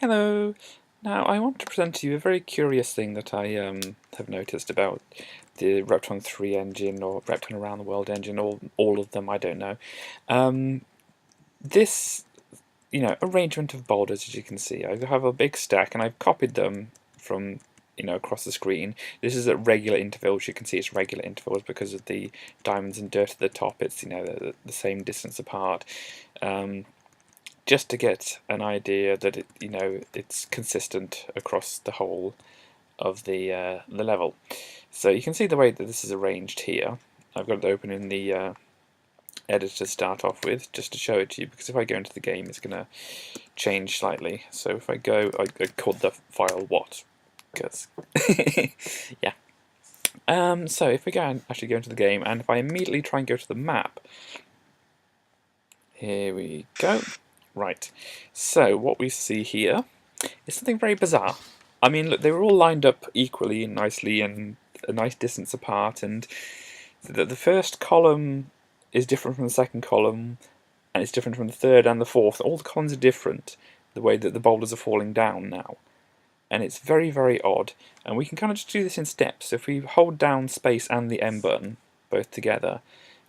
Hello! Now I want to present to you a very curious thing that I have noticed about the Repton 3 engine, or Repton Around the World engine, or all of them, I don't know. This, arrangement of boulders, as you can see, I have a big stack and I've copied them from, across the screen. This is at regular intervals. You can see it's regular intervals because of the diamonds and dirt at the top. It's, the same distance apart. Just to get an idea that it's consistent across the whole of the level. So you can see the way that this is arranged here. I've got it open in the editor to start off with, just to show it to you, because if I go into the game it's going to change slightly. So if I go, I called the file what? Because yeah. So if we actually go into the game, and if I immediately try and go to the map, here we go. Right, so what we see here is something very bizarre. I mean, look, they were all lined up equally and nicely and a nice distance apart, and the first column is different from the second column, and it's different from the third and the fourth. All the columns are different, the way that the boulders are falling down now. And it's very, very odd. And we can kind of just do this in steps. If we hold down space and the M button, both together,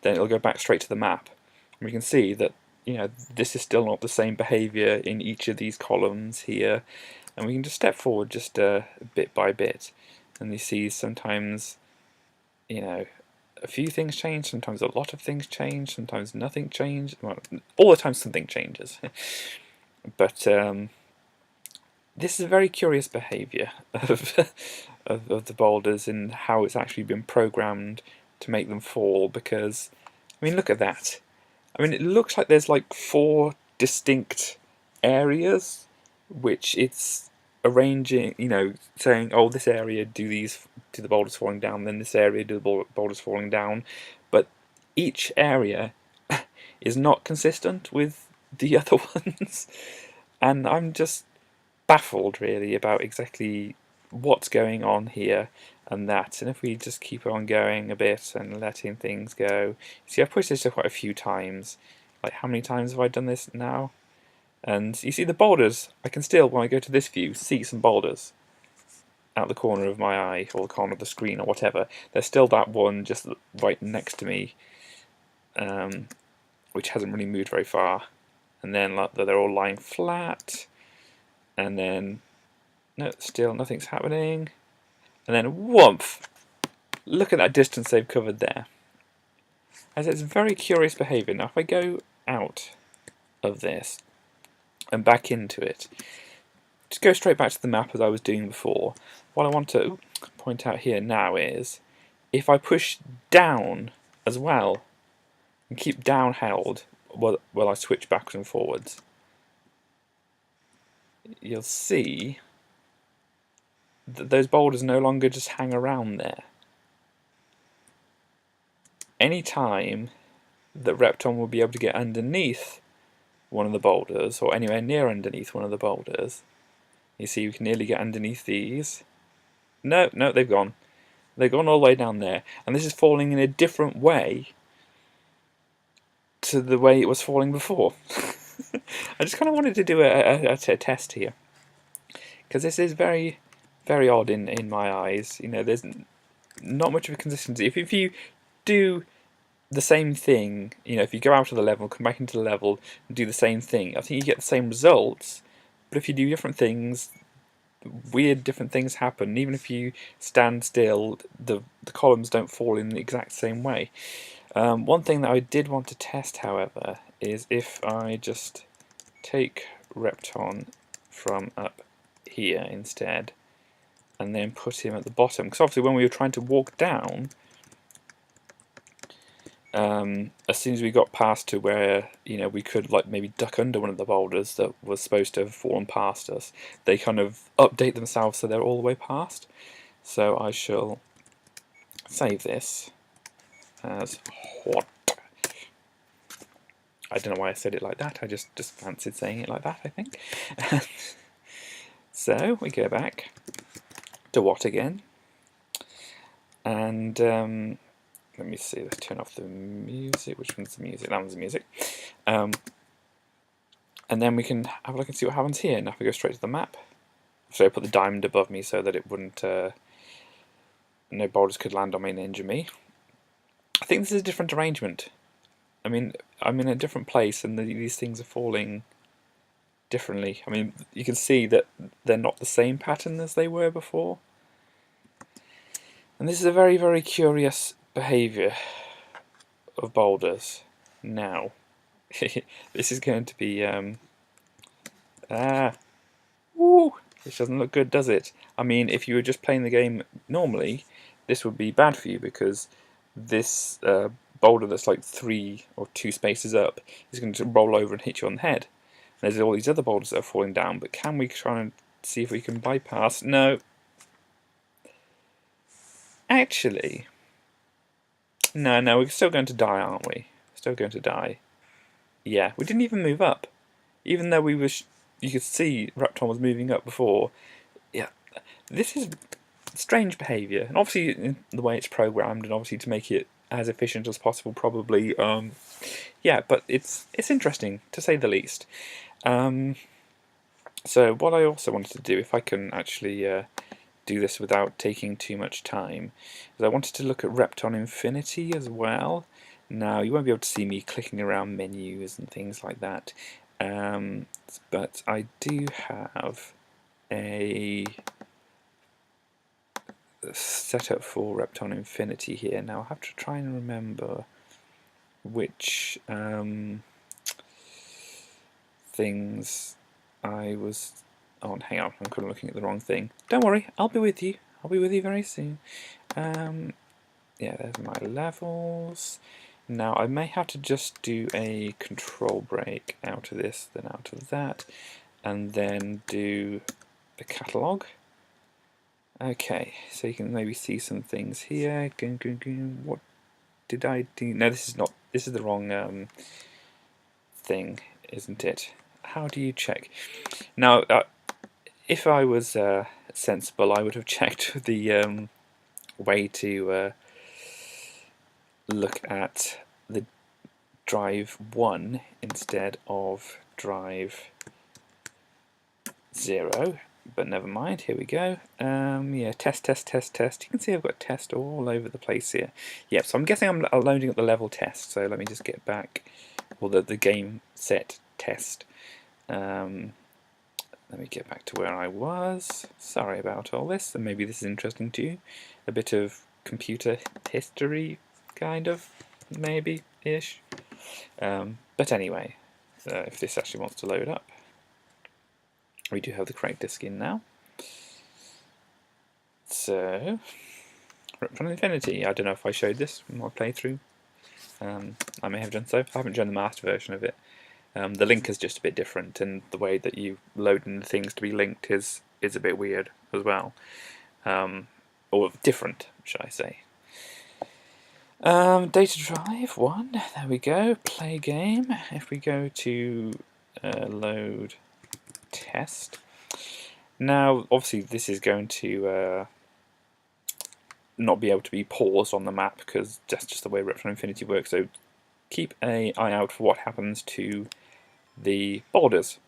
then it'll go back straight to the map. And we can see that this is still not the same behaviour in each of these columns here, and we can just step forward just bit by bit, and you see sometimes a few things change, sometimes a lot of things change, sometimes nothing changes. Well, all the time something changes. But this is a very curious behaviour of the boulders and how it's actually been programmed to make them fall, because I mean, look at that. I mean, it looks like there's like 4 distinct areas which it's arranging, saying, oh, this area do the boulders falling down, then this area do the boulders falling down, but each area is not consistent with the other ones, and I'm just baffled really about exactly what's going on here and that. And if we just keep on going a bit and letting things go, see, I've pushed this quite a few times. Like, how many times have I done this now? And you see the boulders, I can still, when I go to this view, see some boulders out the corner of my eye, or the corner of the screen, or whatever. There's still that one just right next to me, which hasn't really moved very far. And then like, they're all lying flat, and then no, still nothing's happening. And then whoomph! Look at that distance they've covered there. As it's very curious behaviour. Now if I go out of this and back into it, just go straight back to the map as I was doing before. What I want to point out here now is, if I push down as well, and keep down held while I switch backwards and forwards, you'll see that those boulders no longer just hang around there. Any time that Repton will be able to get underneath one of the boulders, or anywhere near underneath one of the boulders, you see we can nearly get underneath these. No, they've gone. They've gone all the way down there, and this is falling in a different way to the way it was falling before. I just kind of wanted to do a test here, because this is very, very odd in my eyes. There's not much of a consistency. If you do the same thing, if you go out of the level, come back into the level, and do the same thing, I think you get the same results. But if you do different things, weird different things happen. Even if you stand still, the columns don't fall in the exact same way. One thing that I did want to test, however, is if I just take Repton from up here instead, and then put him at the bottom, because obviously when we were trying to walk down, as soon as we got past to where we could like maybe duck under one of the boulders that was supposed to have fallen past us, they kind of update themselves so they're all the way past. So I shall save this as what? I don't know why I said it like that. I just fancied saying it like that, I think. So we go back to what again, and let me see, let's turn off the music. Which one's the music? That one's the music. And then we can have a look and see what happens here. Now if we go straight to the map. So I put the diamond above me so that it wouldn't, no boulders could land on me and injure me. I think this is a different arrangement. I mean, I'm in a different place and these things are falling differently. I mean, you can see that they're not the same pattern as they were before. And this is a very, very curious behaviour of boulders. Now, this is going to be, woo! This doesn't look good, does it? I mean, if you were just playing the game normally, this would be bad for you because this boulder that's like 3 or 2 spaces up is going to roll over and hit you on the head. There's all these other boulders that are falling down, but can we try and see if we can bypass? No. Actually, no, we're still going to die, aren't we? Still going to die. Yeah, we didn't even move up. Even though we were, you could see Repton was moving up before. Yeah, this is strange behaviour, and obviously in the way it's programmed, and obviously to make it as efficient as possible, probably. Yeah, but it's interesting to say the least. So what I also wanted to do, if I can actually do this without taking too much time, is I wanted to look at Repton Infinity as well. Now, you won't be able to see me clicking around menus and things like that, but I do have a setup for Repton Infinity here. Now, I have to try and remember which things I was on. Hang on, I'm kind of looking at the wrong thing. Don't worry, I'll be with you. I'll be with you very soon. Yeah, there's my levels. Now I may have to just do a control break out of this, then out of that, and then do the catalogue. Okay, so you can maybe see some things here. What did I do? No, this is not. This is the wrong thing, isn't it? How do you check? Now, if I was sensible, I would have checked the way to look at the drive 1 instead of drive 0, but never mind, here we go. Yeah, test. You can see I've got test all over the place here. Yeah, so I'm guessing I'm loading up the level test, so let me just get back, or the game set test. Let me get back to where I was. Sorry about all this, and maybe this is interesting to you. A bit of computer history, kind of, maybe-ish. But anyway, if this actually wants to load up, we do have the correct disk in now. So, Repton Infinity. I don't know if I showed this in my playthrough. I may have done so. I haven't done the master version of it. The link is just a bit different, and the way that you load in the things to be linked is a bit weird as well. Or different, should I say. Data drive 1, there we go, play game. If we go to load test, now obviously this is going to not be able to be paused on the map because that's just the way Repton Infinity works, so keep an eye out for what happens to the boulders.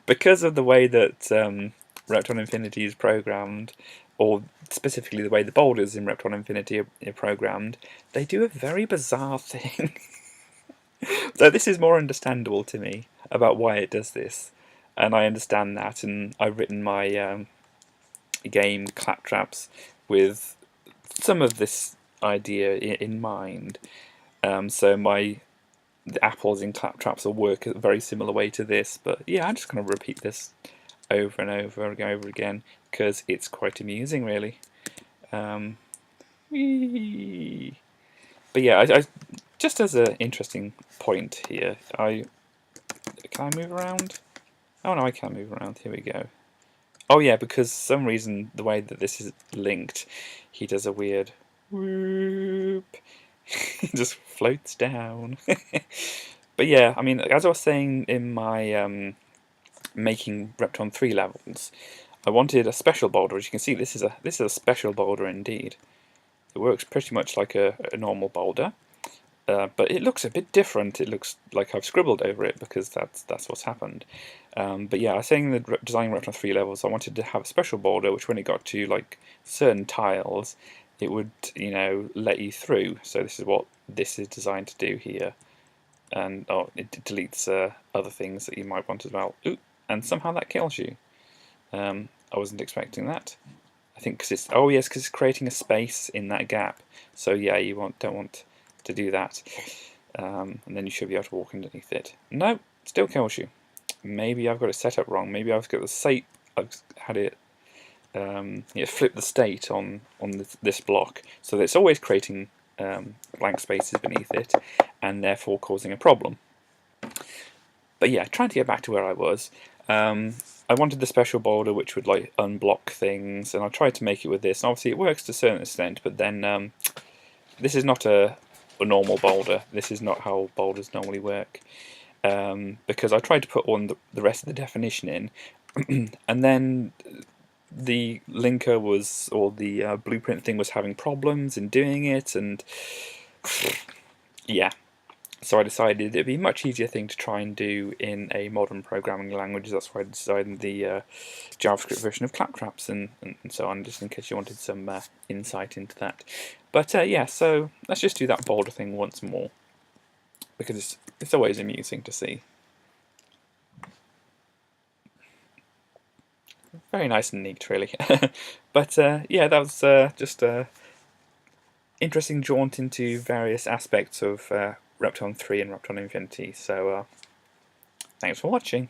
Because of the way that Repton Infinity is programmed, or specifically the way the boulders in Repton Infinity are programmed, they do a very bizarre thing. So this is more understandable to me about why it does this, and I understand that, and I've written my game Claptraps with some of this idea in mind. So the apples in Claptraps will work a very similar way to this, but yeah, I'm just going to repeat this over and over again because it's quite amusing, really. But yeah, I just as an interesting point here, can I move around? Oh no, I can't move around. Here we go. Oh yeah, because for some reason the way that this is linked, he does a weird whoop. It just floats down. But yeah, I mean, as I was saying in my making Repton 3 levels, I wanted a special boulder. As you can see, this is a special boulder indeed. It works pretty much like a normal boulder, but it looks a bit different. It looks like I've scribbled over it because that's what's happened. But yeah, I was saying that designing Repton 3 levels, I wanted to have a special boulder which, when it got to like certain tiles, it would, you know, let you through. So this is what this is designed to do here, and it deletes other things that you might want as well. Ooh, and somehow that kills you. I wasn't expecting that. I think because it's, oh yes, because it's creating a space in that gap. So yeah, you don't want to do that. And then you should be able to walk underneath it. No, still kills you. Maybe I've got it set up wrong. Maybe I've got the state. I've had it flip the state on this block, so that it's always creating blank spaces beneath it, and therefore causing a problem. But yeah, trying to get back to where I was. I wanted the special boulder which would like unblock things, and I tried to make it with this. And obviously, it works to a certain extent, but then this is not a normal boulder. This is not how boulders normally work. Because I tried to put on the rest of the definition in, and then the linker was, or the blueprint thing was having problems in doing it, and yeah. So I decided it'd be a much easier thing to try and do in a modern programming language. That's why I designed the JavaScript version of Claptraps and so on, just in case you wanted some insight into that. But yeah, so let's just do that boulder thing once more, because it's always amusing to see. Very nice and neat, really. But yeah, that was just a interesting jaunt into various aspects of Repton 3 and Repton Infinity. So thanks for watching.